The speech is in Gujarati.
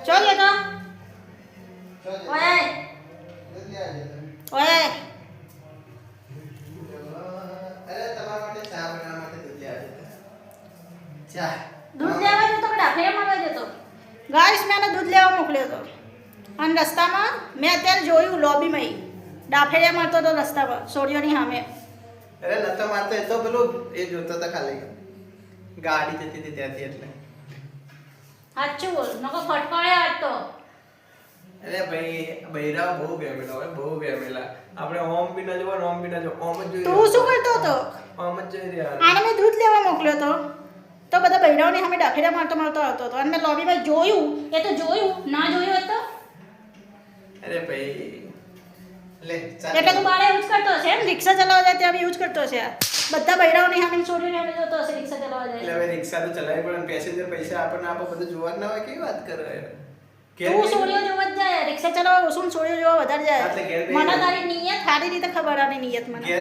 ચો લે તો ઓય ઓય અરે તમારા માટે ચા બનાવવા માટે દૂધ લેવા ચા દૂધ લેવા જતો કે ડાફે મળવા જતો ગાઈસ મેં દૂધ લેવા મોકલ્યો હતો અને રસ્તામાં મેં અત્યારે જોયું લોબીમાં ડાફેડિયા મારતો હતો રસ્તા પર સોડિયોની સામે અરે નતો મારતો એ તો પેલું એ જોતો તો ખાલી ગાડી જતી હતી ત્યાંથી એટલે સાચું બોલ નકો ફટકાળે આટતો અરે ભાઈ બૈરાવ બહુ વેમેલા હોય બહુ વેમેલા આપણે ઓમ બી ના જોવા ઓમ બી ના જો ઓમ જ જોઈ તું શું કરતો હતો ઓમ જ જોઈ રહ્યા આને મેં દૂધ લેવા મોકલ્યો હતો તો બધા બૈરાઓની સામે ડાફેડિયા મારતો મારતો આવતો હતો અને મેં લોબીમાં જોયું એ તો જોયું ના જોયું હોત તો અરે ભાઈ લે ચાલ એટલે તું બારે યુઝ કરતો હશે એમ રિક્ષા ચલાવવા જાય ત્યાં બી યુઝ કરતો હશે બધા બૈરાઓની સામે છોડીને અમે જોતો હશે રિક્ષા ચલાવવા એટલે જાય હવે રિક્ષા તો ચલાવી પણ પેસેન્જર પૈસા આપણને આપો બધું જોવા જ ના હોય કેવી વાત કરે તું સોડિયો જોવા જ જાય રિક્ષા ચલાવવા ઓછું સોડિયો જોવા વધારે એટલે ઘેર જાય બેહી મને જાય. તારી નિયત સારી રીતે ખબર આની નિયત મને ઘેર